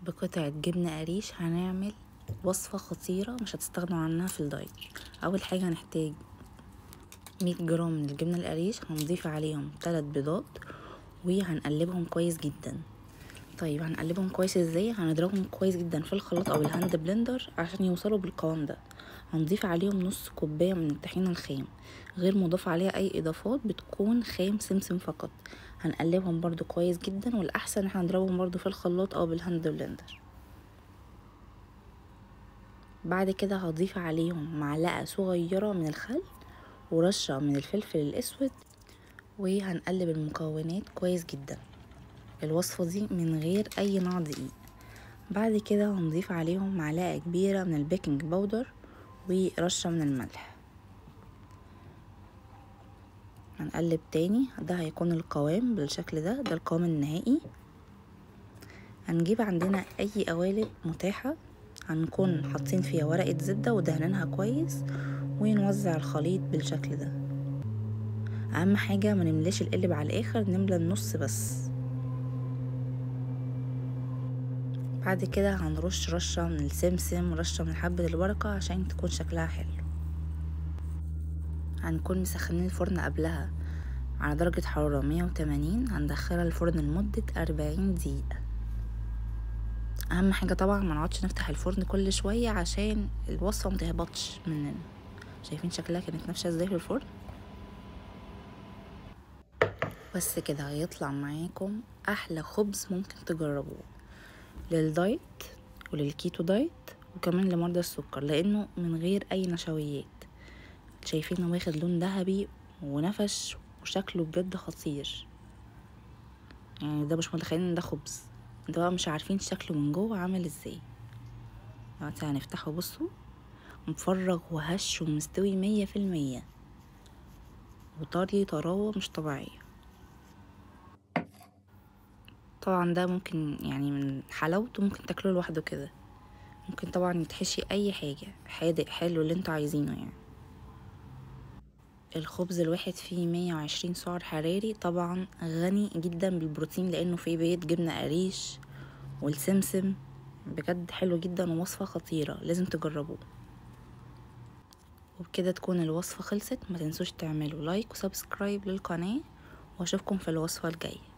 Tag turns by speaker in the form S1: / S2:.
S1: بقطعة جبنة قريش هنعمل وصفة خطيرة مش هتستغنوا عنها في الدايت. اول حاجة هنحتاج 100 جرام من الجبنة القريش، هنضيف عليهم 3 بيضات وهنقلبهم كويس جدا. طيب هنقلبهم كويس ازاي؟ هنضربهم كويس جدا في الخلاط او الهاند بلندر عشان يوصلوا بالقوام ده. هنضيف عليهم نص كوباية من الطحينة الخام غير مضاف عليها اي اضافات، بتكون خام سمسم فقط. هنقلبهم برضو كويس جدا، والاحسن احنا نضربهم برضو في الخلاط او بالهاند بلندر. بعد كده هضيف عليهم معلقة صغيرة من الخل ورشة من الفلفل الاسود، وهنقلب المكونات كويس جدا. الوصفة دي من غير اي نوع دقيق. بعد كده هنضيف عليهم معلقة كبيرة من البيكنج باودر ورشة من الملح. هنقلب تاني، ده هيكون القوام بالشكل ده القوام النهائي. هنجيب عندنا اي قوالب متاحة هنكون حاطين فيها ورقة زبدة ودهنينها كويس، ونوزع الخليط بالشكل ده. اهم حاجة ما نملاش القلب على الاخر، نملى النص بس. بعد كده هنرش رشة من السمسم ورشة من حبة البركة عشان تكون شكلها حلو. هنكون مسخنين الفرن قبلها على درجة حرارة 180. هندخلها الفرن لمدة 40 دقيقة. اهم حاجة طبعا ما نقعدش نفتح الفرن كل شوية عشان الوصفة متهبطش مننا. شايفين شكلها كانت نافشة ازاي في الفرن؟ بس كده هيطلع معاكم احلى خبز ممكن تجربوه للدايت وللكيتو دايت، وكمان لمرضى السكر، لانه من غير اي نشويات. شايفينه واخد لون ذهبي ونفش وشكله بجد خطير. يعني ده مش متخيلين ان ده خبز، ده بقى مش عارفين شكله من جوه عامل ازاي. دلوقتي هنفتحه، بصوا مفرغ وهش ومستوي 100%، وطري طراوة مش طبيعية. طبعا ده ممكن يعني من حلاوته ممكن تاكله لوحده كده، ممكن طبعا يتحشي اي حاجة، حادق حلو اللي انتوا عايزينه يعني. الخبز الواحد فيه 120 سعر حراري، طبعا غني جدا بالبروتين لانه فيه بيض جبنة قريش والسمسم. بجد حلو جدا ووصفة خطيرة، لازم تجربوه. وبكده تكون الوصفة خلصت. ما تنسوش تعملوا لايك وسبسكرايب للقناة، واشوفكم في الوصفة الجاية.